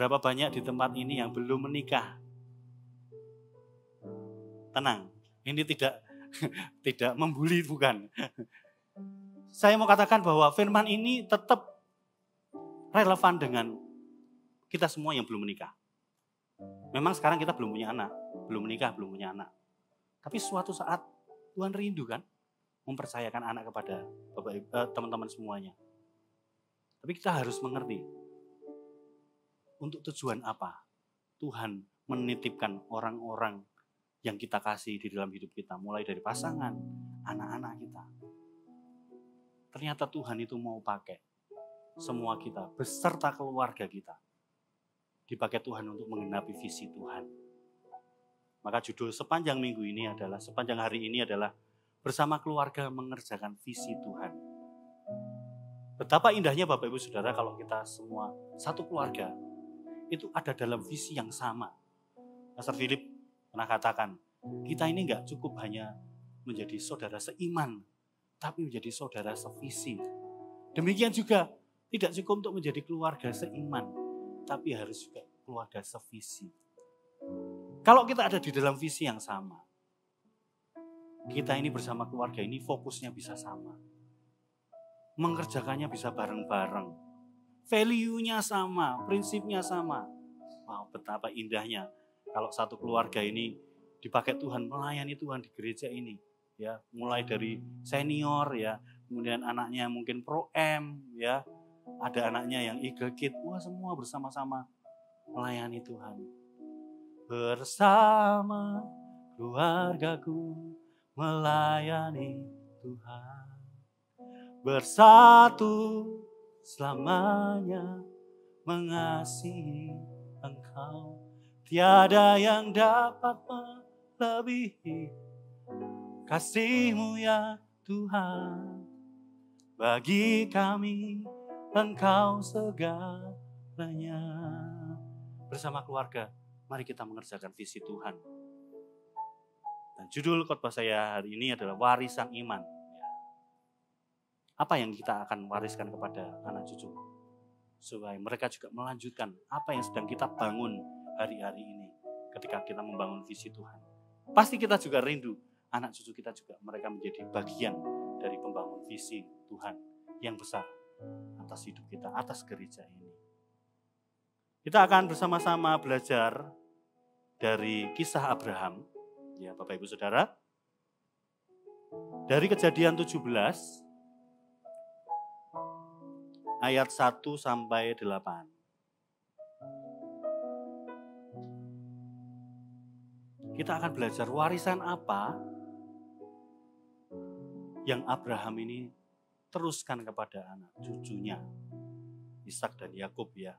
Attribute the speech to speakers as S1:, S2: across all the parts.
S1: Berapa banyak di tempat ini yang belum menikah? Tenang, ini tidak membuli, bukan. Saya mau katakan bahwa firman ini tetap relevan dengan kita semua yang belum menikah. Memang sekarang kita belum punya anak, belum menikah, belum punya anak. Tapi suatu saat Tuhan rindu kan mempercayakan anak kepada teman-teman semuanya. Tapi kita harus mengerti untuk tujuan apa Tuhan menitipkan orang-orang yang kita kasih di dalam hidup kita, mulai dari pasangan, anak-anak kita. Ternyata Tuhan itu mau pakai semua kita beserta keluarga kita, dipakai Tuhan untuk menggenapi visi Tuhan. Maka judul sepanjang minggu ini adalah, sepanjang hari ini adalah bersama keluarga mengerjakan visi Tuhan. Betapa indahnya Bapak Ibu Saudara kalau kita semua satu keluarga itu ada dalam visi yang sama. Pastor Philip pernah katakan, kita ini enggak cukup hanya menjadi saudara seiman, tapi menjadi saudara sevisi. Demikian juga tidak cukup untuk menjadi keluarga seiman, tapi harus juga keluarga sevisi. Kalau kita ada di dalam visi yang sama, kita ini bersama keluarga ini fokusnya bisa sama. Mengerjakannya bisa bareng-bareng. Value-nya sama, prinsipnya sama. Wow, betapa indahnya kalau satu keluarga ini dipakai Tuhan, melayani Tuhan di gereja ini. Ya, mulai dari senior ya, kemudian anaknya mungkin pro-M ya, ada anaknya yang Eagle Kid, wah semua bersama-sama melayani Tuhan. Bersama keluargaku melayani Tuhan. Bersatu selamanya mengasihi Engkau. Tiada yang dapat melebihi kasih-Mu ya Tuhan. Bagi kami Engkau segalanya. Bersama keluarga, mari kita mengerjakan visi Tuhan. Dan judul khotbah saya hari ini adalah warisan iman. Apa yang kita akan wariskan kepada anak cucu? Supaya mereka juga melanjutkan apa yang sedang kita bangun hari-hari ini. Ketika kita membangun visi Tuhan. Pasti kita juga rindu, anak cucu kita juga mereka menjadi bagian dari pembangun visi Tuhan yang besar atas hidup kita, atas gereja ini. Kita akan bersama-sama belajar dari kisah Abraham, ya Bapak Ibu Saudara. Dari Kejadian 17 ayat 1 sampai 8. Kita akan belajar warisan apa yang Abraham ini teruskan kepada anak cucunya, Ishak dan Yakub ya.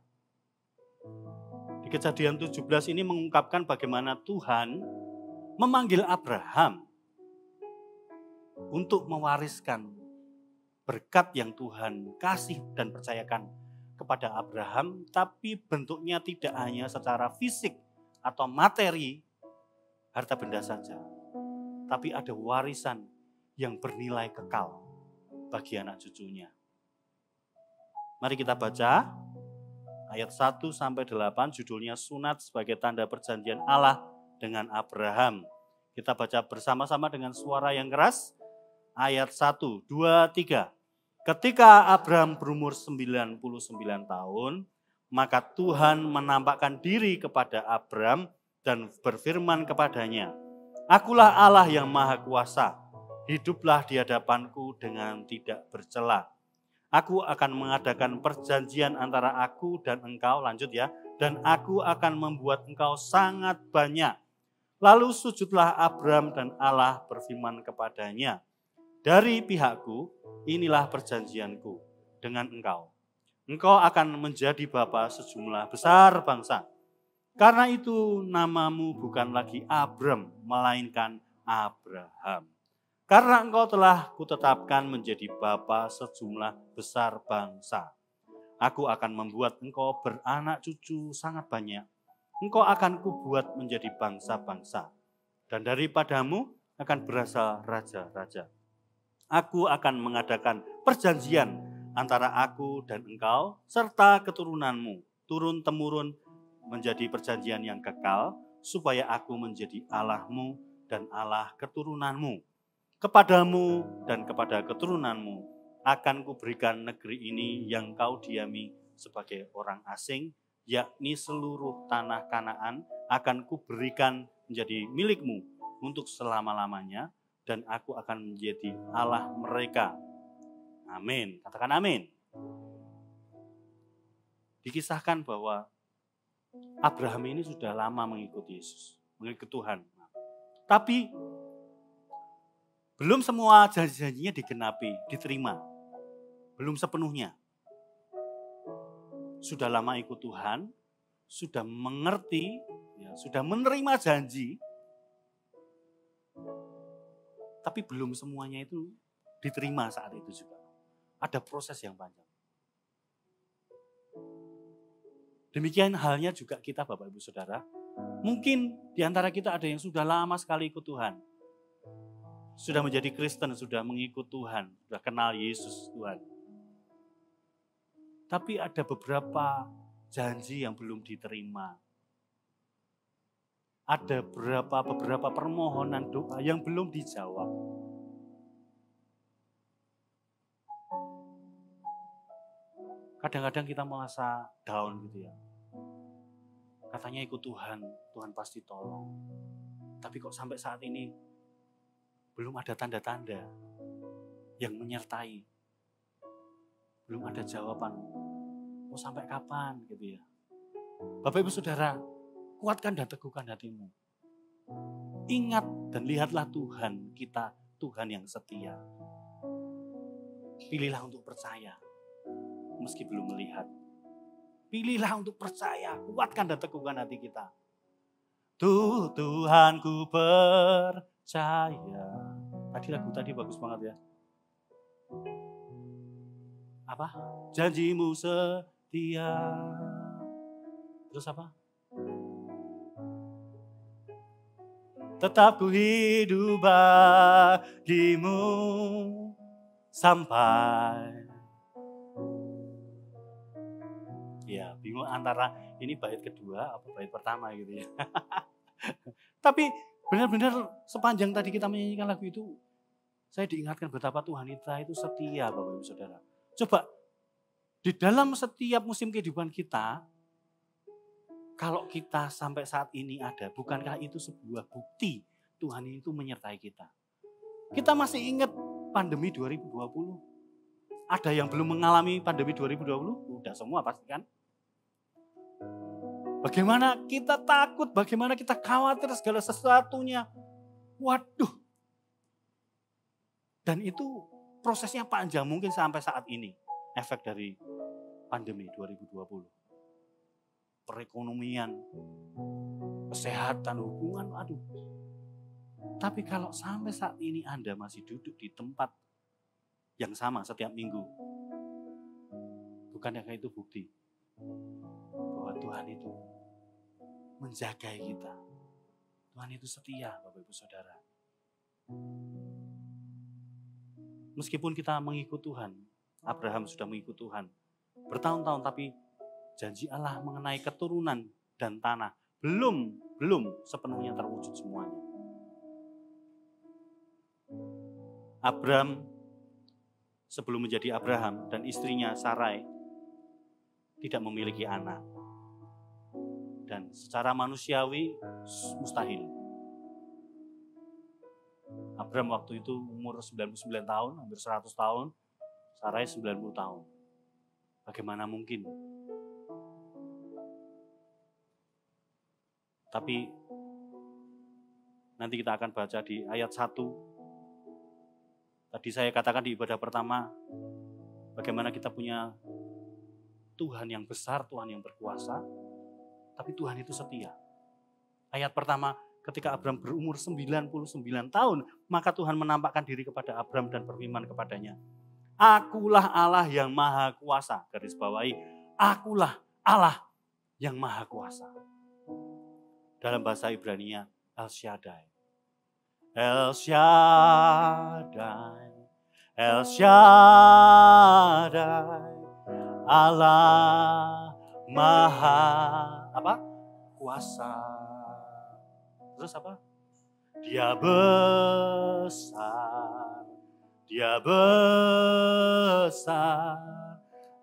S1: Di Kejadian 17 ini mengungkapkan bagaimana Tuhan memanggil Abraham untuk mewariskan berkat yang Tuhan kasih dan percayakan kepada Abraham, tapi bentuknya tidak hanya secara fisik atau materi, harta benda saja, tapi ada warisan yang bernilai kekal bagi anak cucunya. Mari kita baca ayat 1 sampai 8, judulnya Sunat sebagai tanda perjanjian Allah dengan Abraham. Kita baca bersama-sama dengan suara yang keras. Ayat 1, 2, 3. Ketika Abraham berumur 99 tahun, maka Tuhan menampakkan diri kepada Abraham dan berfirman kepadanya, "Akulah Allah yang Maha Kuasa, hiduplah di hadapanku dengan tidak bercela. Aku akan mengadakan perjanjian antara aku dan engkau," lanjut ya, "dan aku akan membuat engkau sangat banyak." Lalu sujudlah Abraham dan Allah berfirman kepadanya, "Dari pihakku, inilah perjanjianku dengan engkau. Engkau akan menjadi bapa sejumlah besar bangsa. Karena itu namamu bukan lagi Abram, melainkan Abraham. Karena engkau telah kutetapkan menjadi bapa sejumlah besar bangsa. Aku akan membuat engkau beranak cucu sangat banyak. Engkau akan kubuat menjadi bangsa-bangsa. Dan daripadamu akan berasal raja-raja. Aku akan mengadakan perjanjian antara aku dan engkau serta keturunanmu turun-temurun menjadi perjanjian yang kekal, supaya aku menjadi Allahmu dan Allah keturunanmu. Kepadamu dan kepada keturunanmu akan kuberikan negeri ini yang kau diami sebagai orang asing, yakni seluruh tanah Kanaan akan kuberikan menjadi milikmu untuk selama-lamanya, dan aku akan menjadi Allah mereka. Amin. Katakan amin. Dikisahkan bahwa Abraham ini sudah lama mengikuti Yesus, mengikuti Tuhan. Tapi belum semua janji-janjinya digenapi, diterima. Belum sepenuhnya. Sudah lama ikut Tuhan, sudah mengerti, ya, sudah menerima janji, tapi belum semuanya itu diterima saat itu juga. Ada proses yang panjang. Demikian halnya juga kita Bapak Ibu Saudara. Mungkin di antara kita ada yang sudah lama sekali ikut Tuhan. Sudah menjadi Kristen, sudah mengikut Tuhan, sudah kenal Yesus Tuhan. Tapi ada beberapa janji yang belum diterima. Ada beberapa permohonan doa yang belum dijawab. Kadang-kadang kita merasa down gitu ya. Katanya ikut Tuhan, Tuhan pasti tolong. Tapi kok sampai saat ini belum ada tanda-tanda yang menyertai. Belum ada jawaban. Mau sampai kapan gitu ya. Bapak Ibu Saudara, kuatkan dan teguhkan hatimu. Ingat dan lihatlah Tuhan kita, Tuhan yang setia. Pilihlah untuk percaya, meski belum melihat. Pilihlah untuk percaya, kuatkan dan teguhkan hati kita. Tuhan ku percaya. Tadi lagu tadi bagus banget ya. Apa? Janjimu setia. Terus apa? Tetap ku hidup bagimu sampai. Ya, bingung antara ini bait kedua apa bait pertama gitu ya. Tapi benar-benar sepanjang tadi kita menyanyikan lagu itu, saya diingatkan betapa Tuhan kita itu setia Bapak Ibu Saudara. Coba di dalam setiap musim kehidupan kita, kalau kita sampai saat ini ada, bukankah itu sebuah bukti Tuhan itu menyertai kita? Kita masih ingat pandemi 2020? Ada yang belum mengalami pandemi 2020? Udah semua pasti kan? Bagaimana kita takut, bagaimana kita khawatir segala sesuatunya. Waduh. Dan itu prosesnya panjang mungkin sampai saat ini. Efek dari pandemi 2020. Perekonomian, kesehatan, hubungan, aduh. Tapi kalau sampai saat ini Anda masih duduk di tempat yang sama setiap minggu, bukankah itu bukti bahwa Tuhan itu menjaga kita. Tuhan itu setia, Bapak Ibu Saudara. Meskipun kita mengikut Tuhan, Abraham sudah mengikut Tuhan bertahun-tahun, tapi janji Allah mengenai keturunan dan tanah belum sepenuhnya terwujud semuanya. Abraham sebelum menjadi Abraham dan istrinya Sarai tidak memiliki anak. Dan secara manusiawi mustahil. Abraham waktu itu umur 99 tahun, hampir 100 tahun. Sarai 90 tahun. Bagaimana mungkin? Tapi nanti kita akan baca di ayat 1. Tadi saya katakan di ibadah pertama, bagaimana kita punya Tuhan yang besar, Tuhan yang berkuasa, tapi Tuhan itu setia. Ayat pertama, ketika Abraham berumur 99 tahun, maka Tuhan menampakkan diri kepada Abraham dan berfirman kepadanya, Akulah Allah yang maha kuasa. Garis bawahi, Akulah Allah yang maha kuasa. Dalam bahasa Ibrani-nya, El Shaddai. El Shaddai, El Shaddai, Allah maha kuasa. Terus apa? Dia besar, dia besar,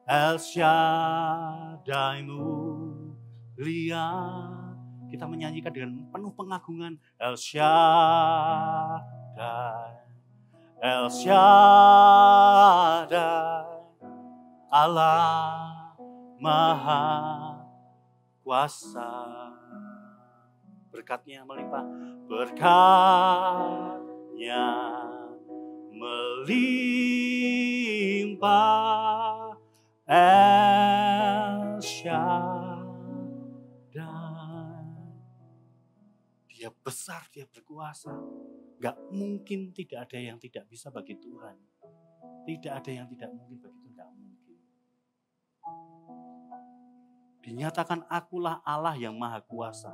S1: El Shaddai mulia. Kita menyanyikan dengan penuh pengagungan, El Shaddai, El Shaddai, Allah Maha Kuasa. Berkatnya melimpah, berkatnya melimpah, El Shaddai. Dia besar, dia berkuasa. Gak mungkin tidak ada yang tidak bisa bagi Tuhan. Tidak ada yang tidak mungkin bagi Tuhan, gak mungkin. Dinyatakan akulah Allah yang maha kuasa.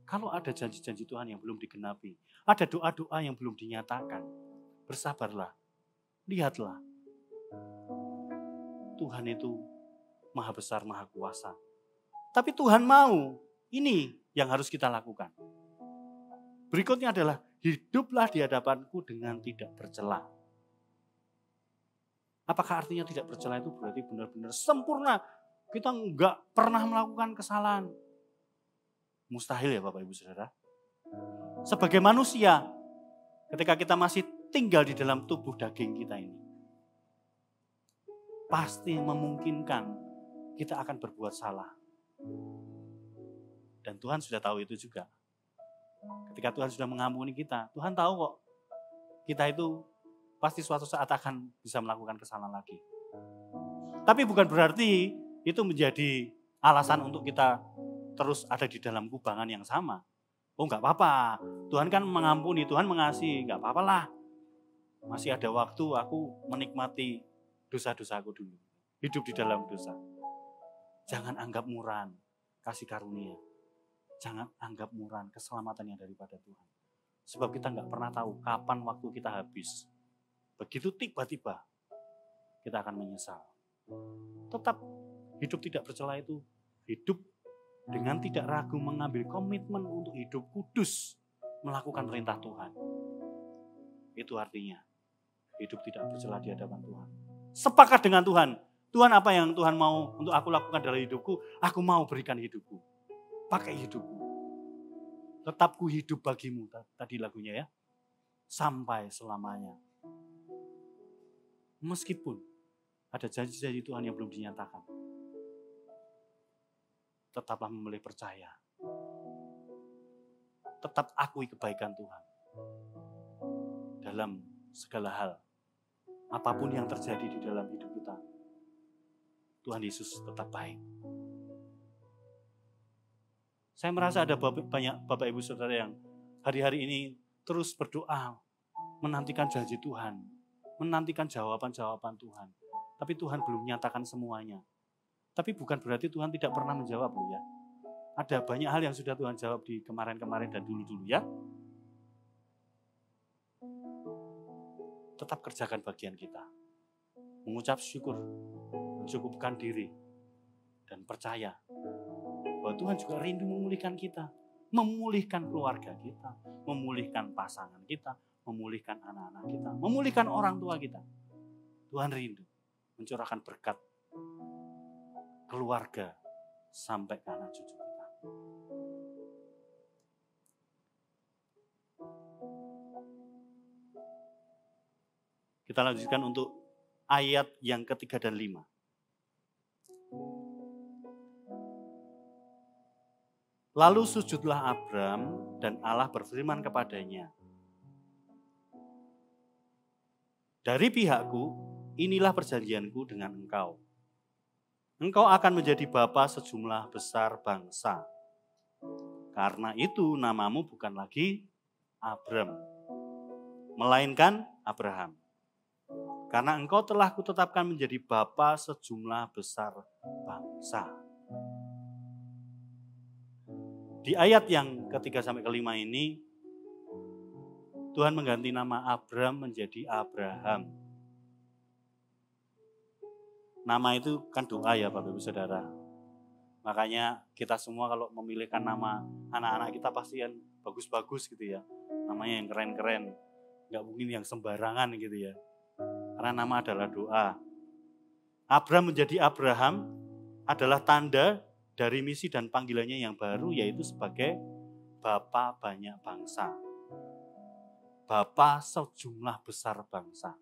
S1: Kalau ada janji-janji Tuhan yang belum digenapi, ada doa-doa yang belum dinyatakan, bersabarlah, lihatlah. Tuhan itu maha besar, maha kuasa. Tapi Tuhan mau, ini yang harus kita lakukan. Berikutnya adalah, hiduplah di hadapanku dengan tidak bercela. Apakah artinya tidak bercela itu berarti benar-benar sempurna? Kita enggak pernah melakukan kesalahan. Mustahil ya Bapak Ibu Saudara. Sebagai manusia, ketika kita masih tinggal di dalam tubuh daging kita ini, pasti memungkinkan kita akan berbuat salah. Dan Tuhan sudah tahu itu juga. Ketika Tuhan sudah mengampuni kita, Tuhan tahu kok kita itu pasti suatu saat akan bisa melakukan kesalahan lagi. Tapi bukan berarti itu menjadi alasan untuk kita terus ada di dalam kubangan yang sama. Oh enggak apa-apa, Tuhan kan mengampuni, Tuhan mengasihi, enggak apa-apa lah. Masih ada waktu aku menikmati dosa-dosaku dulu. Hidup di dalam dosa. Jangan anggap murah kasih karunia. Jangan anggap murah keselamatan yang daripada Tuhan. Sebab kita enggak pernah tahu kapan waktu kita habis. Begitu tiba-tiba kita akan menyesal. Tetap hidup tidak bercela itu hidup dengan tidak ragu mengambil komitmen untuk hidup kudus, melakukan perintah Tuhan. Itu artinya hidup tidak bercela di hadapan Tuhan. Sepakat dengan Tuhan. Tuhan, apa yang Tuhan mau untuk aku lakukan dalam hidupku, aku mau berikan hidupku. Pakai hidupku. Tetap ku hidup bagimu, tadi lagunya ya. Sampai selamanya. Meskipun ada janji-janji Tuhan yang belum dinyatakan, tetaplah memilih percaya. Tetap akui kebaikan Tuhan. Dalam segala hal. Apapun yang terjadi di dalam hidup kita. Tuhan Yesus tetap baik. Saya merasa ada banyak Bapak Ibu Saudara yang hari-hari ini terus berdoa. Menantikan janji Tuhan. Menantikan jawaban-jawaban Tuhan. Tapi Tuhan belum menyatakan semuanya. Tapi bukan berarti Tuhan tidak pernah menjawab loh ya. Ada banyak hal yang sudah Tuhan jawab di kemarin-kemarin dan dulu-dulu ya. Tetap kerjakan bagian kita. Mengucap syukur, mencukupkan diri, dan percaya bahwa Tuhan juga rindu memulihkan kita. Memulihkan keluarga kita, memulihkan pasangan kita, memulihkan anak-anak kita, memulihkan orang tua kita. Tuhan rindu mencurahkan berkat keluarga sampai ke anak cucu kita. Kita lanjutkan untuk ayat yang ketiga dan 5. Lalu sujudlah Abram dan Allah berfirman kepadanya, dari pihakku, inilah perjanjianku dengan engkau. Engkau akan menjadi bapa sejumlah besar bangsa. Karena itu namamu bukan lagi Abram, melainkan Abraham. Karena engkau telah kutetapkan menjadi bapa sejumlah besar bangsa. Di ayat yang ketiga sampai kelima ini, Tuhan mengganti nama Abram menjadi Abraham. Nama itu kan doa ya Bapak Ibu Saudara. Makanya kita semua kalau memilihkan nama anak-anak kita pasti yang bagus-bagus gitu ya. Namanya yang keren-keren. Nggak mungkin yang sembarangan gitu ya. Karena nama adalah doa. Abraham menjadi Abraham adalah tanda dari misi dan panggilannya yang baru, yaitu sebagai Bapa banyak bangsa. Bapa sejumlah besar bangsa.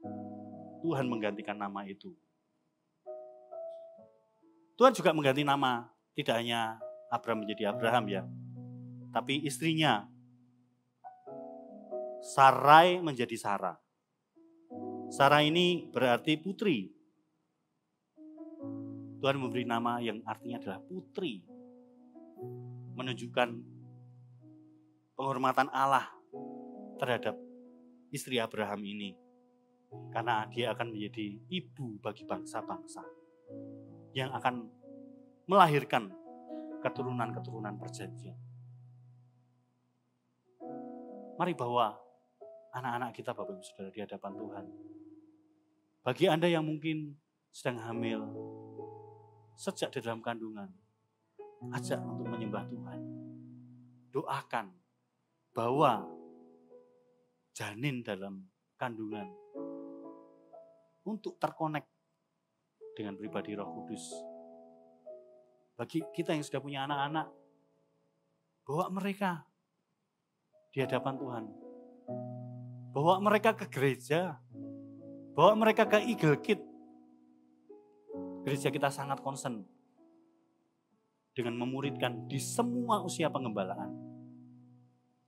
S1: Tuhan menggantikan nama itu. Tuhan juga mengganti nama. Tidak hanya Abraham menjadi Abraham ya. Tapi istrinya Sarai menjadi Sarah. Sarah ini berarti putri. Tuhan memberi nama yang artinya adalah putri. Menunjukkan penghormatan Allah terhadap istri Abraham ini. Karena dia akan menjadi ibu bagi bangsa-bangsa. Yang akan melahirkan keturunan-keturunan perjanjian. Mari bawa anak-anak kita Bapak Ibu Saudara di hadapan Tuhan. Bagi Anda yang mungkin sedang hamil, sejak di dalam kandungan, ajak untuk menyembah Tuhan. Doakan bahwa janin dalam kandungan untuk terkonek dengan pribadi Roh Kudus. Bagi kita yang sudah punya anak-anak, bawa mereka di hadapan Tuhan. Bawa mereka ke gereja. Bawa mereka ke Eagle Kid. Gereja kita sangat concern dengan memuridkan di semua usia pengembalaan.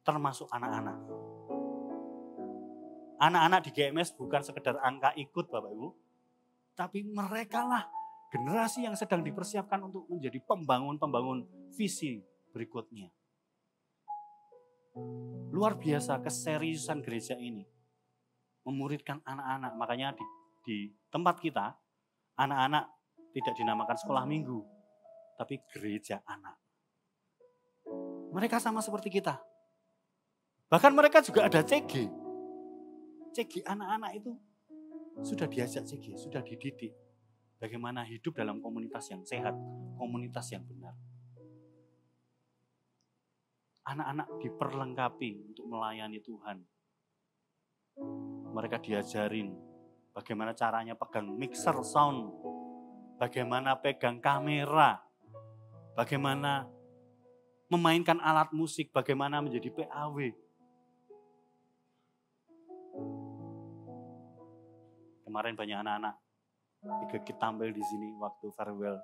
S1: Termasuk anak-anak. Anak-anak di GMS bukan sekedar angka ikut Bapak Ibu. Tapi mereka lah generasi yang sedang dipersiapkan untuk menjadi pembangun-pembangun visi berikutnya. Luar biasa keseriusan gereja ini. Memuridkan anak-anak. Makanya di tempat kita, anak-anak tidak dinamakan sekolah minggu. Tapi gereja anak. Mereka sama seperti kita. Bahkan mereka juga ada CG. CG anak-anak itu sudah diajak CG, sudah dididik. Bagaimana hidup dalam komunitas yang sehat, komunitas yang benar. Anak-anak diperlengkapi untuk melayani Tuhan. Mereka diajarin bagaimana caranya pegang mixer sound, bagaimana pegang kamera, bagaimana memainkan alat musik, bagaimana menjadi PAW. Kemarin banyak anak-anak Ikut tampil di sini waktu farewell.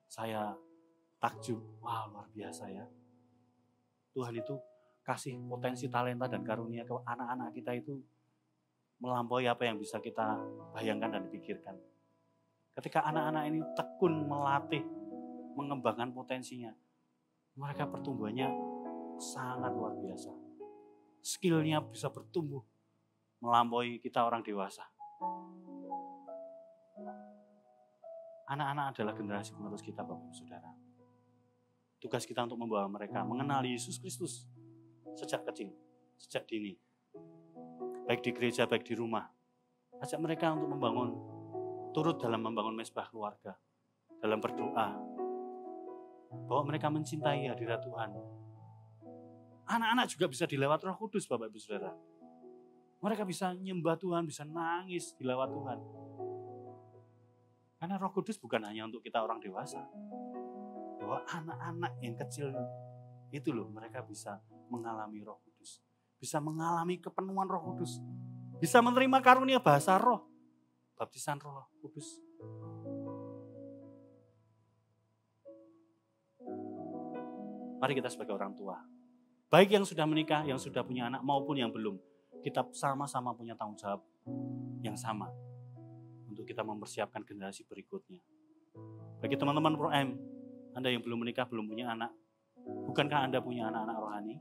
S1: Saya takjub, wah luar biasa ya. Tuhan itu kasih potensi talenta dan karunia ke anak-anak kita itu melampaui apa yang bisa kita bayangkan dan pikirkan. Ketika anak-anak ini tekun melatih, mengembangkan potensinya, mereka pertumbuhannya sangat luar biasa. Skillnya bisa bertumbuh melampaui kita orang dewasa. Anak-anak adalah generasi penerus kita, Bapak Ibu Saudara. Tugas kita untuk membawa mereka mengenal Yesus Kristus sejak kecil, sejak dini. Baik di gereja, baik di rumah. Ajak mereka untuk membangun, turut dalam membangun mezbah keluarga, dalam berdoa. Bahwa mereka mencintai hadirat Tuhan. Anak-anak juga bisa dilewat Roh Kudus, Bapak Ibu Saudara. Mereka bisa nyembah Tuhan, bisa nangis dilewat Tuhan. Karena Roh Kudus bukan hanya untuk kita orang dewasa. Bahwa anak-anak yang kecil itu loh, mereka bisa mengalami Roh Kudus. Bisa mengalami kepenuhan Roh Kudus. Bisa menerima karunia bahasa roh. Baptisan Roh Kudus. Mari kita sebagai orang tua. Baik yang sudah menikah, yang sudah punya anak maupun yang belum. Kita sama-sama punya tanggung jawab yang sama. Untuk kita mempersiapkan generasi berikutnya. Bagi teman-teman Pro M, Anda yang belum menikah, belum punya anak, bukankah Anda punya anak-anak rohani?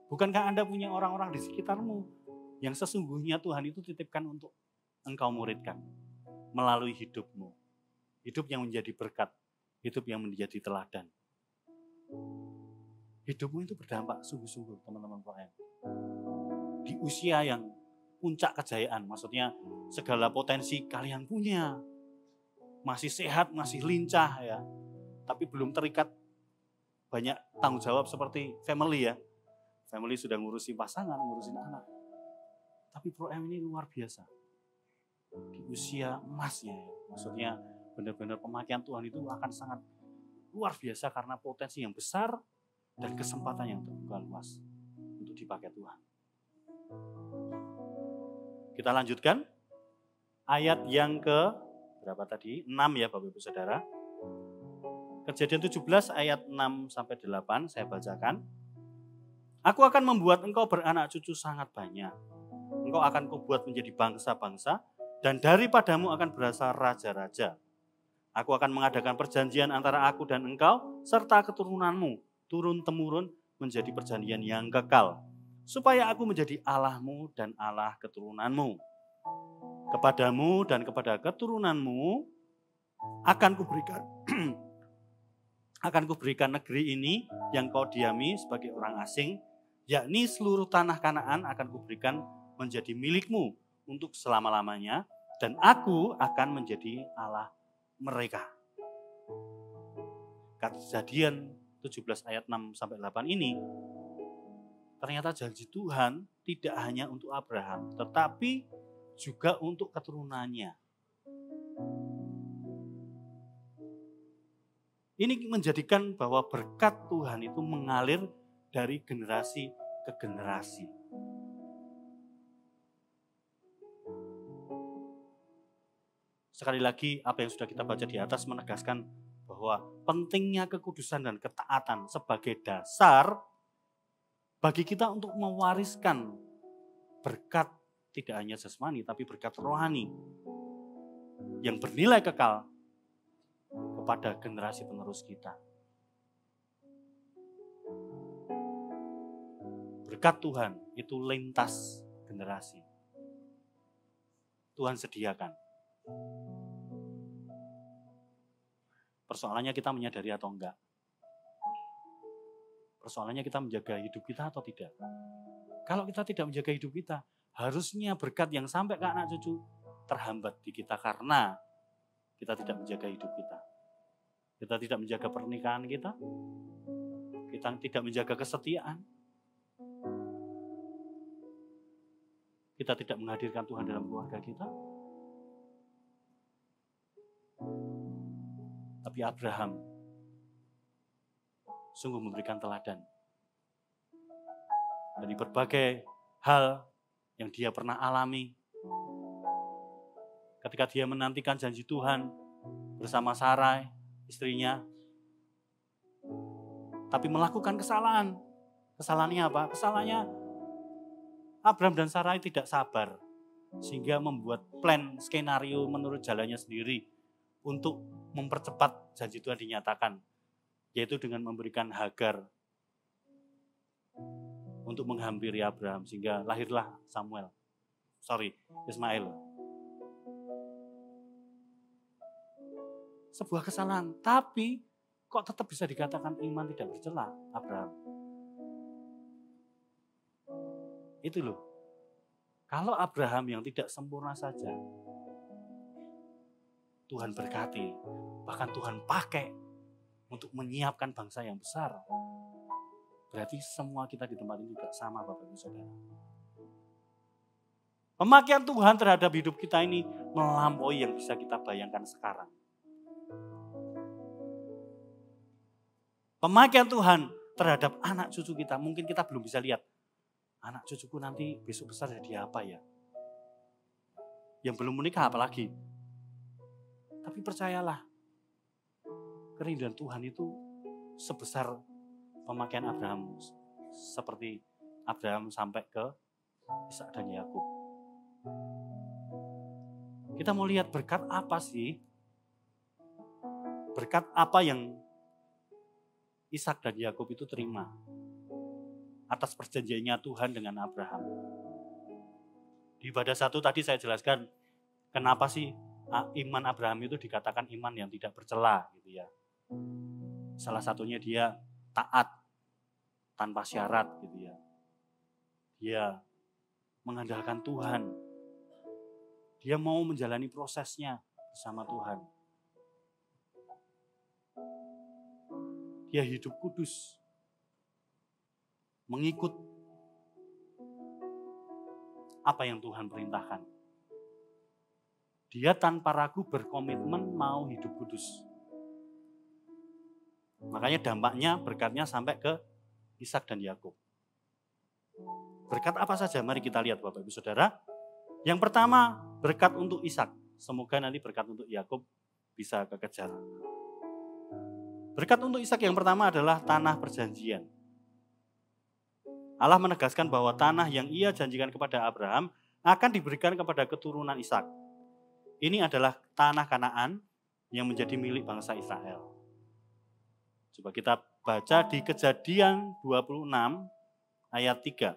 S1: Bukankah Anda punya orang-orang di sekitarmu yang sesungguhnya Tuhan itu titipkan untuk engkau muridkan melalui hidupmu. Hidup yang menjadi berkat, hidup yang menjadi teladan. Hidupmu itu berdampak sungguh-sungguh, teman-teman Pro M. Di usia yang puncak kejayaan, maksudnya segala potensi kalian punya. Masih sehat, masih lincah ya. tapi belum terikat banyak tanggung jawab seperti family ya. Family sudah ngurusin pasangan, ngurusin anak. Tapi Bro M ini luar biasa. Di usia emasnya ya. Maksudnya benar-benar pemakaian Tuhan itu akan sangat luar biasa karena potensi yang besar dan kesempatan yang terbuka luas untuk dipakai Tuhan. Kita lanjutkan ayat yang ke berapa tadi? 6 ya Bapak Ibu Saudara. Kejadian 17 ayat 6 sampai 8 saya bacakan. Aku akan membuat engkau beranak cucu sangat banyak. Engkau akan kubuat menjadi bangsa-bangsa dan daripadamu akan berasal raja-raja. Aku akan mengadakan perjanjian antara aku dan engkau serta keturunanmu turun-temurun menjadi perjanjian yang kekal, supaya aku menjadi Allahmu dan Allah keturunanmu. Kepadamu dan kepada keturunanmu akan kuberikan negeri ini yang kau diami sebagai orang asing, yakni seluruh tanah Kanaan akan kuberikan menjadi milikmu untuk selama-lamanya, dan aku akan menjadi Allah mereka. Kejadian 17 ayat 6 sampai 8 ini ternyata janji Tuhan tidak hanya untuk Abraham, tetapi juga untuk keturunannya. Ini menjadikan bahwa berkat Tuhan itu mengalir dari generasi ke generasi. Sekali lagi, apa yang sudah kita baca di atas menegaskan bahwa pentingnya kekudusan dan ketaatan sebagai dasar bagi kita untuk mewariskan berkat tidak hanya jasmani, tapi berkat rohani yang bernilai kekal kepada generasi penerus kita. Berkat Tuhan itu lintas generasi. Tuhan sediakan. Persoalannya kita menyadari atau enggak. Persoalannya kita menjaga hidup kita atau tidak. Kalau kita tidak menjaga hidup kita, harusnya berkat yang sampai ke anak cucu terhambat di kita karena kita tidak menjaga hidup kita. Kita tidak menjaga pernikahan kita. Kita tidak menjaga kesetiaan. Kita tidak menghadirkan Tuhan dalam keluarga kita. Tapi Abraham sungguh memberikan teladan. Dari berbagai hal yang dia pernah alami. Ketika dia menantikan janji Tuhan bersama Sarai, istrinya. Tapi melakukan kesalahan. Kesalahannya apa? Kesalahannya Abraham dan Sarai tidak sabar. Sehingga membuat plan, skenario menurut jalannya sendiri. Untuk mempercepat janji Tuhan dinyatakan. Yaitu dengan memberikan Hagar. Untuk menghampiri Abraham. Sehingga lahirlah Ismail. Sebuah kesalahan. Tapi kok tetap bisa dikatakan iman tidak bercela Abraham. Itu loh. Kalau Abraham yang tidak sempurna saja, Tuhan berkati, bahkan Tuhan pakai untuk menyiapkan bangsa yang besar. Berarti semua kita di tempat ini juga sama Bapak Ibu Saudara. Pemakaian Tuhan terhadap hidup kita ini melampaui yang bisa kita bayangkan sekarang. Pemakaian Tuhan terhadap anak cucu kita, mungkin kita belum bisa lihat. Anak cucuku nanti besok besar jadi apa ya? Yang belum menikah apalagi. Tapi percayalah, kerinduan Tuhan itu sebesar pemakaian Abraham. Seperti Abraham sampai ke Ishak dan Yakub. Kita mau lihat berkat apa sih? Berkat apa yang Ishak dan Yakub itu terima atas perjanjiannya Tuhan dengan Abraham. Di ibadah 1 tadi saya jelaskan kenapa sih iman Abraham itu dikatakan iman yang tidak bercela gitu ya. Salah satunya dia taat tanpa syarat gitu ya. Dia mengandalkan Tuhan. Dia mau menjalani prosesnya bersama Tuhan. Dia hidup kudus. Mengikut apa yang Tuhan perintahkan. Dia tanpa ragu berkomitmen mau hidup kudus. Makanya dampaknya, berkatnya sampai ke Ishak dan Yakub. Berkat apa saja? Mari kita lihat Bapak Ibu Saudara. Yang pertama, berkat untuk Ishak. Semoga nanti berkat untuk Yakub bisa kekejar. Berkat untuk Ishak yang pertama adalah tanah perjanjian. Allah menegaskan bahwa tanah yang ia janjikan kepada Abraham akan diberikan kepada keturunan Ishak. Ini adalah tanah Kanaan yang menjadi milik bangsa Israel. Coba kita baca di Kejadian 26 ayat 3.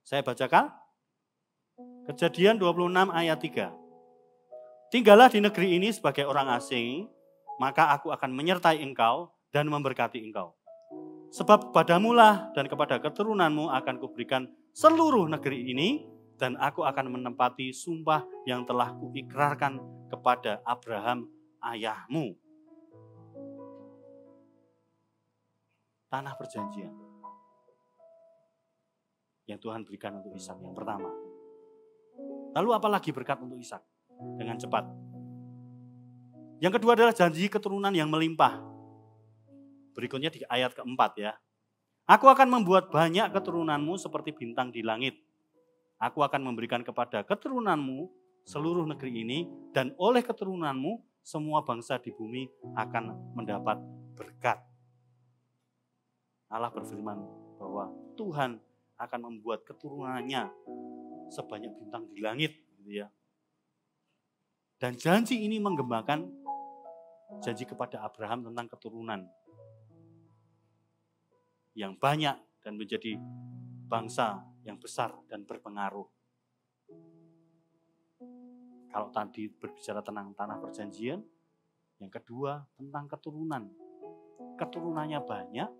S1: Saya bacakan. Kejadian 26 ayat 3. Tinggallah di negeri ini sebagai orang asing, maka aku akan menyertai engkau dan memberkati engkau. Sebab padamulah dan kepada keturunanmu akan kuberikan seluruh negeri ini, dan aku akan menempati sumpah yang telah kuikrarkan kepada Abraham ayahmu. Tanah perjanjian yang Tuhan berikan untuk Ishak yang pertama. Lalu apalagi berkat untuk Ishak? Dengan cepat. Yang kedua adalah janji keturunan yang melimpah. Berikutnya di ayat keempat ya. Aku akan membuat banyak keturunanmu seperti bintang di langit. Aku akan memberikan kepada keturunanmu seluruh negeri ini, dan oleh keturunanmu semua bangsa di bumi akan mendapat berkat. Allah berfirman bahwa Tuhan akan membuat keturunannya sebanyak bintang di langit, gitu ya. Dan janji ini menggembakan janji kepada Abraham tentang keturunan yang banyak dan menjadi bangsa yang besar dan berpengaruh. Kalau tadi berbicara tentang tanah perjanjian, yang kedua tentang keturunan. Keturunannya banyak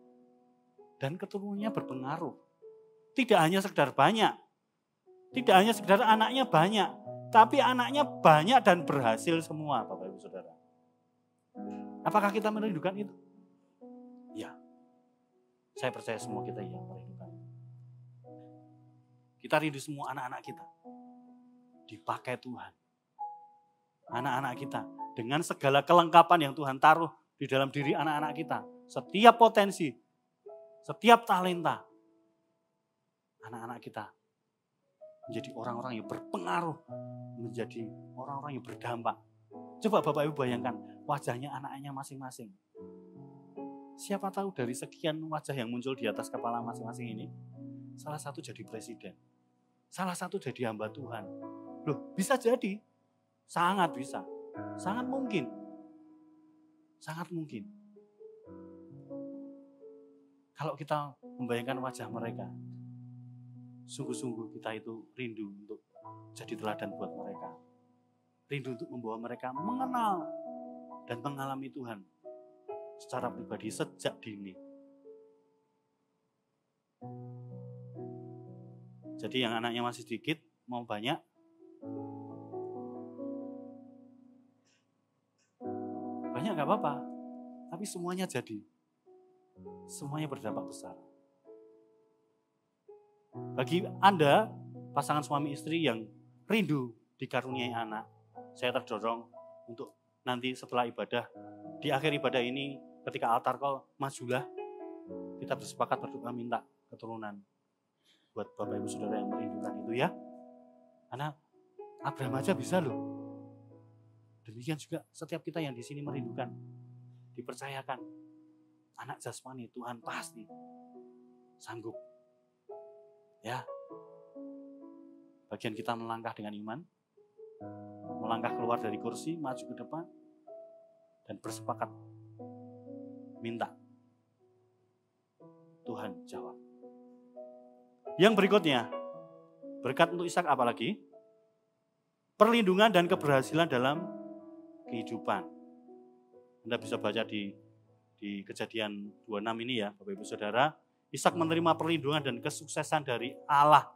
S1: dan keturunannya berpengaruh. Tidak hanya sekedar banyak, tidak hanya sekedar anaknya banyak, tapi anaknya banyak dan berhasil semua, Bapak Ibu Saudara. Apakah kita merindukan itu? Ya. Saya percaya semua kita yang merindukan. Kita rindu semua anak-anak kita dipakai Tuhan. Anak-anak kita dengan segala kelengkapan yang Tuhan taruh di dalam diri anak-anak kita. Setiap potensi, setiap talenta. Anak-anak kita menjadi orang-orang yang berpengaruh, menjadi orang-orang yang berdampak. Coba Bapak Ibu bayangkan wajahnya anak-anaknya masing-masing. Siapa tahu dari sekian wajah yang muncul di atas kepala masing-masing ini, salah satu jadi presiden, salah satu jadi hamba Tuhan. Loh, bisa jadi, sangat bisa, sangat mungkin, sangat mungkin. Kalau kita membayangkan wajah mereka, sungguh-sungguh kita itu rindu untuk jadi teladan buat mereka. Rindu untuk membawa mereka mengenal dan mengalami Tuhan secara pribadi sejak dini. Jadi yang anaknya masih sedikit, mau banyak, banyak gak apa-apa. Tapi semuanya jadi. Semuanya berdampak besar. Bagi Anda, pasangan suami istri yang rindu dikaruniai anak, saya terdorong untuk nanti setelah ibadah, di akhir ibadah ini, ketika altar call, majulah, kita bersepakat berdoa minta keturunan buat Bapak Ibu Saudara yang merindukan itu ya. Karena Abraham aja bisa loh. Demikian juga setiap kita yang di sini merindukan, dipercayakan anak jasmani, Tuhan pasti sanggup. Ya, bagian kita melangkah dengan iman, melangkah keluar dari kursi, maju ke depan, dan bersepakat minta. Tuhan jawab. Yang berikutnya, berkat untuk Ishak apa lagi? Perlindungan dan keberhasilan dalam kehidupan. Anda bisa baca di Kejadian 26 ini ya, Bapak Ibu Saudara. Ishak menerima perlindungan dan kesuksesan dari Allah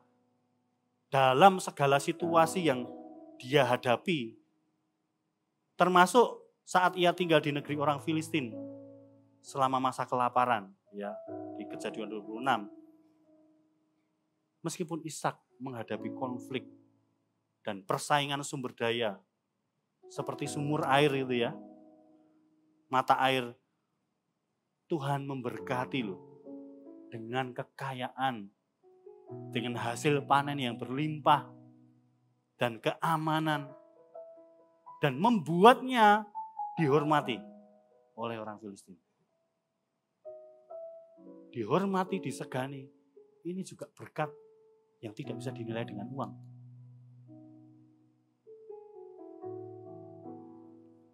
S1: dalam segala situasi yang dia hadapi. Termasuk saat ia tinggal di negeri orang Filistin selama masa kelaparan, ya, di Kejadian 26. Meskipun Ishak menghadapi konflik dan persaingan sumber daya seperti sumur air itu ya, mata air, Tuhan memberkati loh dengan kekayaan, dengan hasil panen yang berlimpah dan keamanan, dan membuatnya dihormati oleh orang Filistin. Dihormati, disegani. Ini juga berkat yang tidak bisa dinilai dengan uang.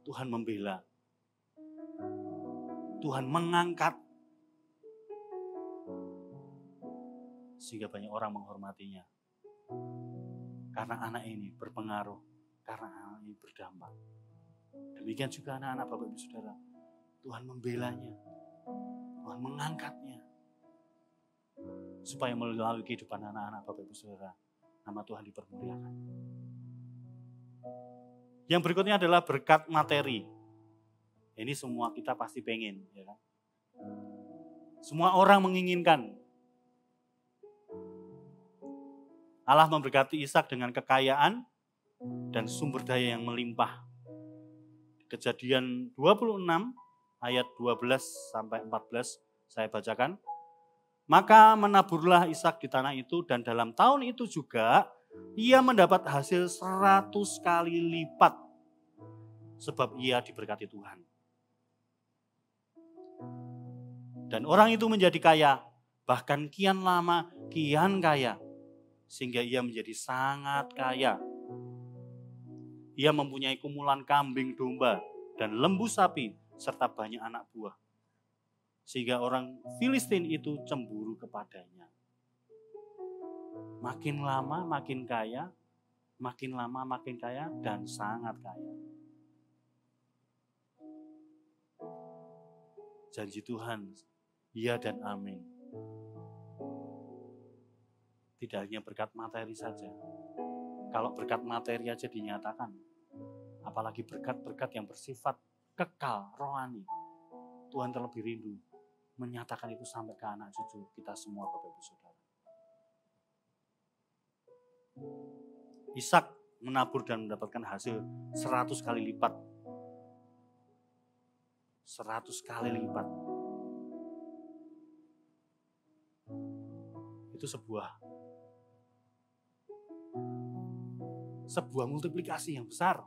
S1: Tuhan membela. Tuhan mengangkat. Sehingga banyak orang menghormatinya. Karena anak ini berpengaruh. Karena anak ini berdampak. Demikian juga anak-anak Bapak Ibu Saudara. Tuhan membelanya. Tuhan mengangkatnya. Supaya melalui kehidupan anak-anak Bapak Ibu Saudara, nama Tuhan dipermuliakan. Yang berikutnya adalah berkat materi. Ini semua kita pasti pengen, ya kan? Semua orang menginginkan. Allah memberkati Ishak dengan kekayaan dan sumber daya yang melimpah. Kejadian 26 ayat 12 sampai 14 saya bacakan. Maka menaburlah Ishak di tanah itu, dan dalam tahun itu juga ia mendapat hasil 100 kali lipat. Sebab ia diberkati Tuhan. Dan orang itu menjadi kaya, bahkan kian lama kian kaya. Sehingga ia menjadi sangat kaya. Ia mempunyai kumulan kambing domba dan lembu sapi, serta banyak anak buah. Sehingga orang Filistin itu cemburu kepadanya. Makin lama makin kaya, makin lama makin kaya, dan sangat kaya. Janji Tuhan, ya dan amin. Tidak hanya berkat materi saja. Kalau berkat materi aja dinyatakan, apalagi berkat-berkat yang bersifat kekal, rohani. Tuhan terlebih rindu menyatakan itu sampai ke anak cucu kita semua, Bapak Ibu Saudara. Ishak menabur dan mendapatkan hasil 100 kali lipat. 100 kali lipat. Itu sebuah multiplikasi yang besar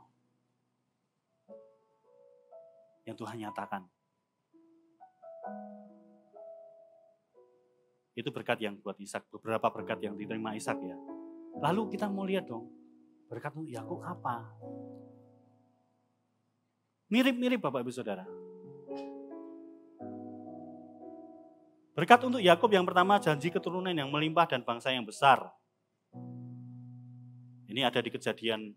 S1: yang Tuhan nyatakan. Itu berkat yang buat Ishak, beberapa berkat yang diterima Ishak ya. Lalu kita mau lihat dong, berkat untuk Yakub apa? Mirip-mirip Bapak Ibu Saudara. Berkat untuk Yakub yang pertama, janji keturunan yang melimpah dan bangsa yang besar. Ini ada di Kejadian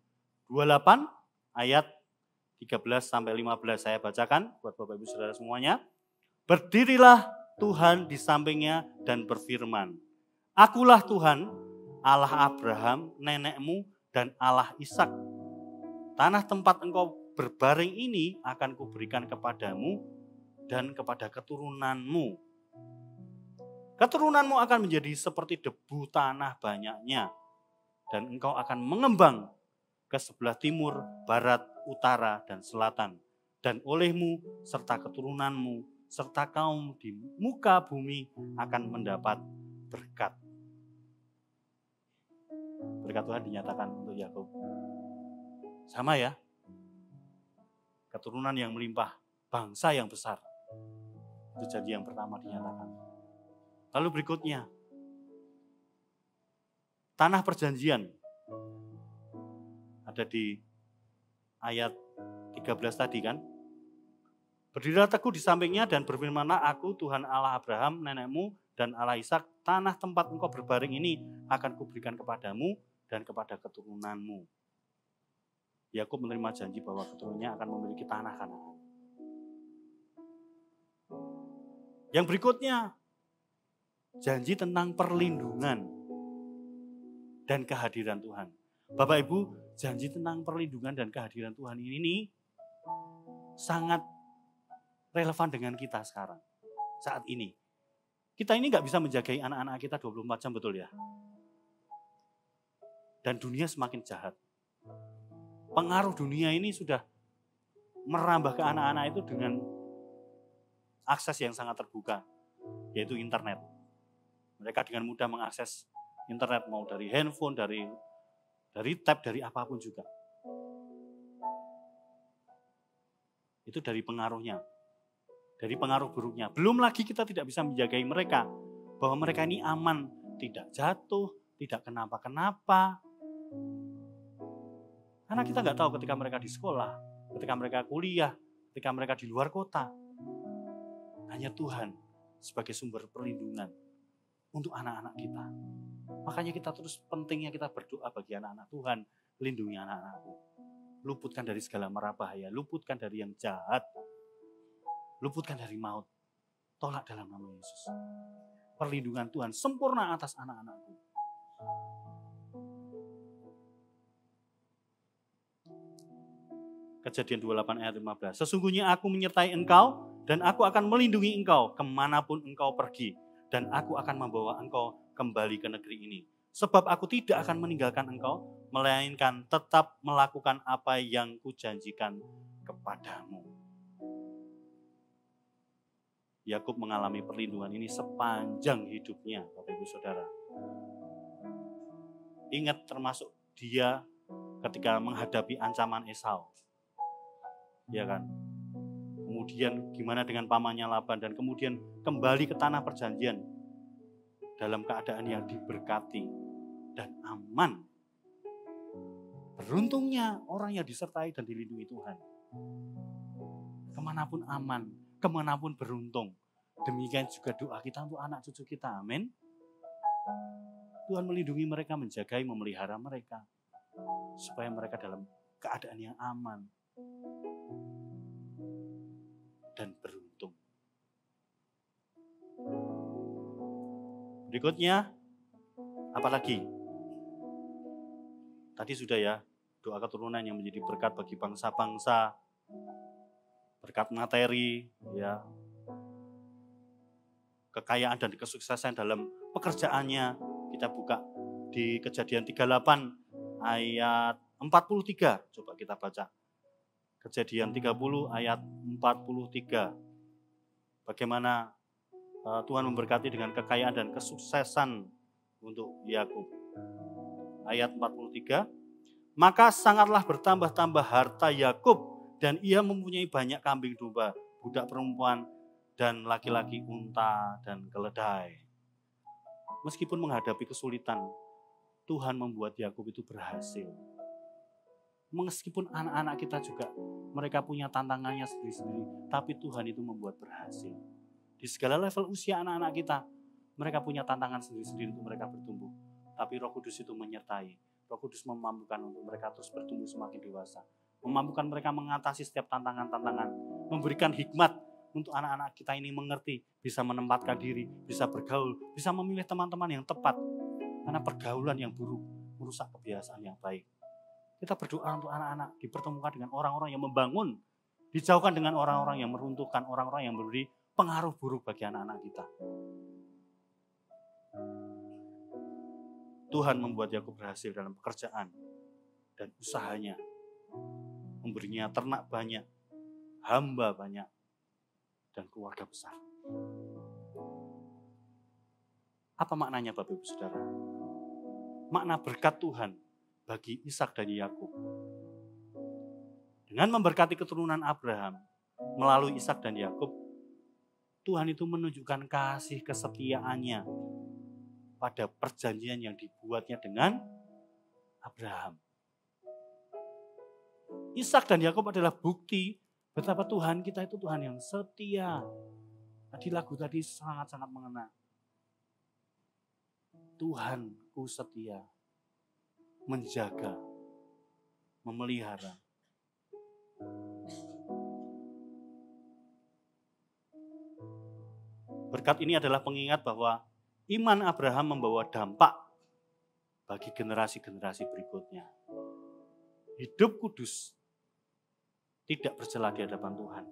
S1: 28 ayat 13 sampai 15 saya bacakan buat Bapak Ibu Saudara semuanya. Berdirilah Tuhan di sampingnya dan berfirman, Akulah Tuhan, Allah Abraham, nenekmu, dan Allah Ishak. Tanah tempat engkau berbaring ini akan kuberikan kepadamu dan kepada keturunanmu. Keturunanmu akan menjadi seperti debu tanah banyaknya, dan engkau akan mengembang ke sebelah timur, barat, utara, dan selatan. Dan olehmu serta keturunanmu serta kaum di muka bumi akan mendapat berkat. Berkat Tuhan dinyatakan untuk Yakub. Sama ya. Keturunan yang melimpah, bangsa yang besar. Itu janji yang pertama dinyatakan. Lalu berikutnya, tanah perjanjian. Ada di ayat 13 tadi kan. Berdirilah teguh di sampingnya dan berfirmanlah, Aku Tuhan Allah Abraham, nenekmu, dan Allah Ishak, tanah tempat engkau berbaring ini akan kuberikan kepadamu dan kepada keturunanmu. Yakub menerima janji bahwa keturunannya akan memiliki tanah Kanaan. Yang berikutnya, janji tentang perlindungan dan kehadiran Tuhan. Bapak Ibu, janji tentang perlindungan dan kehadiran Tuhan ini sangat relevan dengan kita sekarang, saat ini. Kita ini nggak bisa menjagai anak-anak kita 24 jam, betul ya? Dan dunia semakin jahat. Pengaruh dunia ini sudah merambah ke anak-anak itu dengan akses yang sangat terbuka, yaitu internet. Mereka dengan mudah mengakses internet, mau dari handphone, dari tab, dari apapun juga. Itu dari pengaruhnya, dari pengaruh buruknya. Belum lagi kita tidak bisa menjagai mereka, bahwa mereka ini aman, tidak jatuh, tidak kenapa-kenapa. Karena kita nggak tahu ketika mereka di sekolah, ketika mereka kuliah, ketika mereka di luar kota. Hanya Tuhan sebagai sumber perlindungan untuk anak-anak kita. Makanya kita terus pentingnya kita berdoa bagi anak-anak Tuhan, lindungi anak-anakku. Luputkan dari segala mara bahaya, luputkan dari yang jahat, luputkan dari maut. Tolak dalam nama Yesus. Perlindungan Tuhan sempurna atas anak-anakku. Kejadian 28 ayat 15. Sesungguhnya aku menyertai engkau dan aku akan melindungi engkau kemanapun engkau pergi. Dan aku akan membawa engkau kembali ke negeri ini. Sebab aku tidak akan meninggalkan engkau, melainkan tetap melakukan apa yang kujanjikan kepadamu. Yakub mengalami perlindungan ini sepanjang hidupnya, Bapak Ibu Saudara. Ingat termasuk dia ketika menghadapi ancaman Esau. Ya kan? Kemudian gimana dengan pamannya Laban dan kemudian kembali ke tanah perjanjian dalam keadaan yang diberkati dan aman. Beruntungnya orang yang disertai dan dilindungi Tuhan. Kemanapun aman, kemanapun beruntung. Demikian juga doa kita untuk anak cucu kita. Amin. Tuhan melindungi mereka, menjagai, memelihara mereka. Supaya mereka dalam keadaan yang aman dan beruntung. Berikutnya, apalagi? Tadi sudah ya, doa keturunan yang menjadi berkat bagi bangsa-bangsa, berkat materi, ya, kekayaan dan kesuksesan dalam pekerjaannya. Kita buka di Kejadian 38 ayat 43, coba kita baca. Kejadian 30 ayat 43. Bagaimana Tuhan memberkati dengan kekayaan dan kesuksesan untuk Yakub. Ayat 43. Maka sangatlah bertambah-tambah harta Yakub dan ia mempunyai banyak kambing domba, budak perempuan dan laki-laki, unta dan keledai. Meskipun menghadapi kesulitan, Tuhan membuat Yakub itu berhasil. Meskipun anak-anak kita juga mereka punya tantangannya sendiri-sendiri, tapi Tuhan itu membuat berhasil. Di segala level usia anak-anak kita, mereka punya tantangan sendiri-sendiri untuk mereka bertumbuh. Tapi Roh Kudus itu menyertai. Roh Kudus memampukan untuk mereka terus bertumbuh semakin dewasa. Memampukan mereka mengatasi setiap tantangan-tantangan. Memberikan hikmat untuk anak-anak kita ini mengerti, bisa menempatkan diri, bisa bergaul, bisa memilih teman-teman yang tepat. Karena pergaulan yang buruk merusak kebiasaan yang baik. Kita berdoa untuk anak-anak dipertemukan dengan orang-orang yang membangun, dijauhkan dengan orang-orang yang meruntuhkan, orang-orang yang memberi pengaruh buruk bagi anak-anak kita. Tuhan membuat Yakub berhasil dalam pekerjaan dan usahanya. Memberinya ternak banyak, hamba banyak, dan keluarga besar. Apa maknanya Bapak Ibu Saudara? Makna berkat Tuhan bagi Ishak dan Yakub. Dengan memberkati keturunan Abraham melalui Ishak dan Yakub, Tuhan itu menunjukkan kasih kesetiaannya pada perjanjian yang dibuatnya dengan Abraham. Ishak dan Yakub adalah bukti betapa Tuhan kita itu Tuhan yang setia. Tadi lagu tadi sangat-sangat mengena. Tuhanku setia, menjaga, memelihara. Berkat ini adalah pengingat bahwa iman Abraham membawa dampak bagi generasi-generasi berikutnya. Hidup kudus tidak bercela di hadapan Tuhan.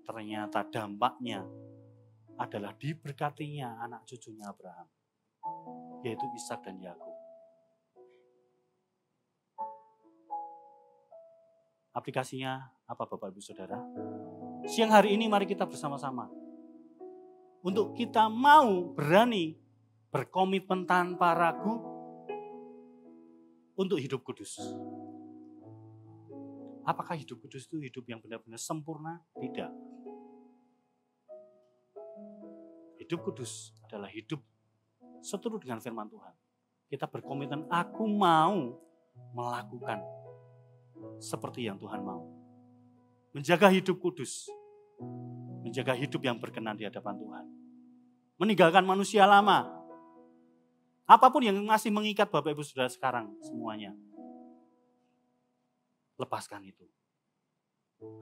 S1: Ternyata dampaknya adalah diberkatinya anak cucunya Abraham, yaitu Ishak dan Yakub. Aplikasinya apa Bapak Ibu Saudara? Siang hari ini mari kita bersama-sama untuk kita mau berani berkomitmen tanpa ragu untuk hidup kudus. Apakah hidup kudus itu hidup yang benar-benar sempurna? Tidak. Hidup kudus adalah hidup seturut dengan firman Tuhan. Kita berkomitmen, aku mau melakukan seperti yang Tuhan mau. Menjaga hidup kudus. Menjaga hidup yang berkenan di hadapan Tuhan. Meninggalkan manusia lama. Apapun yang masih mengikat Bapak Ibu Saudara sekarang semuanya. Lepaskan itu.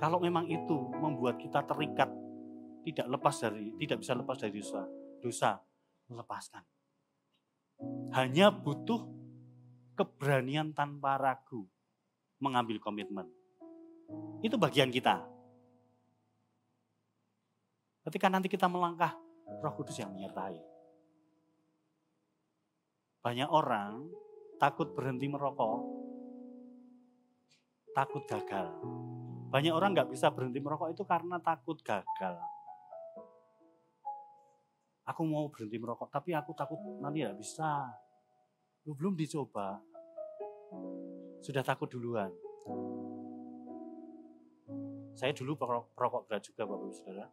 S1: Kalau memang itu membuat kita terikat, tidak bisa lepas dari dosa, lepaskan. Hanya butuh keberanian tanpa ragu mengambil komitmen. Itu bagian kita. Ketika nanti kita melangkah, Roh Kudus yang menyertai. Banyak orang takut berhenti merokok, takut gagal. Banyak orang nggak bisa berhenti merokok itu karena takut gagal. Aku mau berhenti merokok, tapi aku takut nanti nggak bisa. Belum dicoba, sudah takut duluan. Saya dulu perokok berat juga Bapak Ibu Saudara.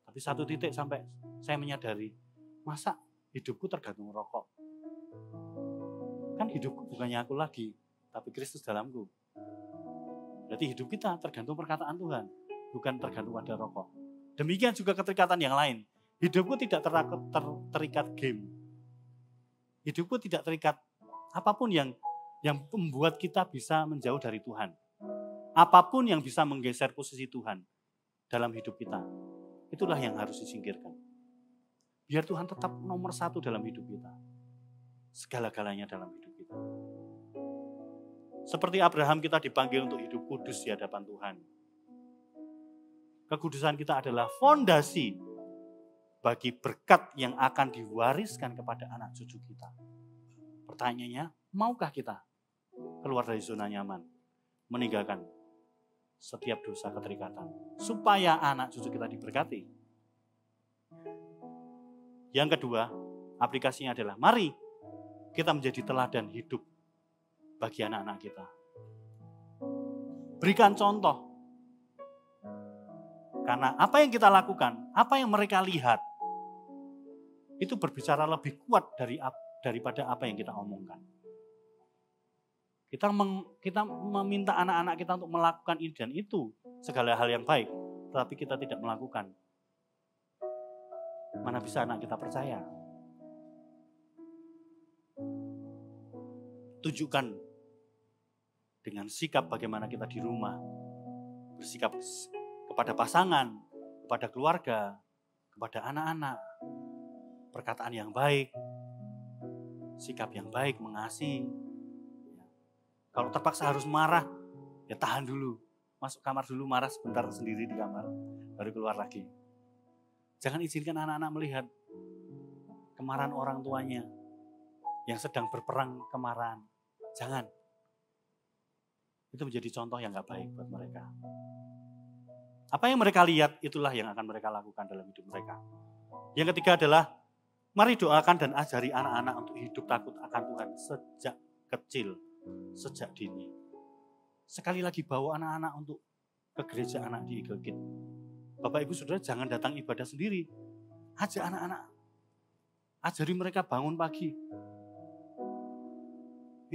S1: Tapi satu titik sampai saya menyadari, masa hidupku tergantung rokok? Kan hidupku bukannya aku lagi, tapi Kristus dalamku. Berarti hidup kita tergantung perkataan Tuhan, bukan tergantung pada rokok. Demikian juga keterikatan yang lain. Hidupku tidak terikat game. Hidupku tidak terikat apapun yang membuat kita bisa menjauh dari Tuhan. Apapun yang bisa menggeser posisi Tuhan dalam hidup kita. Itulah yang harus disingkirkan. Biar Tuhan tetap nomor satu dalam hidup kita. Segala-galanya dalam hidup kita. Seperti Abraham kita dipanggil untuk hidup kudus di hadapan Tuhan. Kekudusan kita adalah fondasi bagi berkat yang akan diwariskan kepada anak cucu kita. Pertanyaannya, maukah kita keluar dari zona nyaman, meninggalkan setiap dosa keterikatan, supaya anak cucu kita diberkati? Yang kedua, aplikasinya adalah mari kita menjadi teladan hidup bagi anak-anak kita. Berikan contoh. Karena apa yang kita lakukan, apa yang mereka lihat, itu berbicara lebih kuat daripada apa yang kita omongkan. Kita meminta anak-anak kita untuk melakukan ini dan itu, segala hal yang baik, tetapi kita tidak melakukan. Mana bisa anak kita percaya? Tunjukkan dengan sikap bagaimana kita di rumah, bersikap kepada pasangan, kepada keluarga, kepada anak-anak, perkataan yang baik, sikap yang baik, mengasihi. Kalau terpaksa harus marah, ya tahan dulu, masuk kamar dulu, marah sebentar sendiri di kamar, baru keluar lagi. Jangan izinkan anak-anak melihat kemarahan orang tuanya yang sedang berperang kemarahan. Jangan. Itu menjadi contoh yang gak baik buat mereka. Apa yang mereka lihat, itulah yang akan mereka lakukan dalam hidup mereka. Yang ketiga adalah, mari doakan dan ajari anak-anak untuk hidup takut akan Tuhan sejak kecil, sejak dini. Sekali lagi bawa anak-anak untuk ke gereja anak di Eagle Gate. Bapak Ibu Saudara jangan datang ibadah sendiri. Ajak anak-anak. Ajari mereka bangun pagi.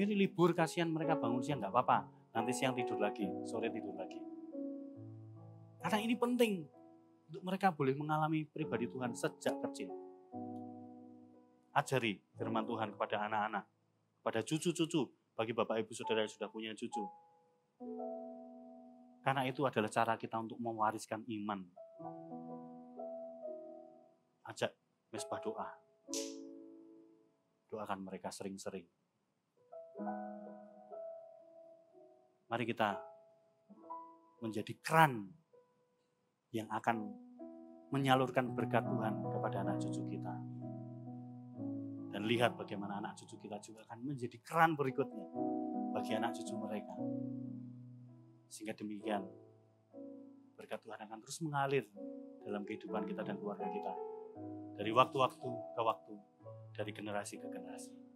S1: Ini libur, kasihan mereka bangun siang, gak apa-apa. Nanti siang tidur lagi, sore tidur lagi. Karena ini penting untuk mereka boleh mengalami pribadi Tuhan sejak kecil. Ajari firman Tuhan kepada anak-anak, kepada cucu-cucu, bagi Bapak Ibu Saudara yang sudah punya cucu. Karena itu adalah cara kita untuk mewariskan iman. Ajak mesbah doa. Doakan mereka sering-sering. Mari kita menjadi keran yang akan menyalurkan berkat Tuhan kepada anak cucu kita. Dan lihat bagaimana anak cucu kita juga akan menjadi keran berikutnya bagi anak cucu mereka. Sehingga demikian berkat Tuhan akan terus mengalir dalam kehidupan kita dan keluarga kita. Dari waktu-waktu ke waktu, dari generasi ke generasi.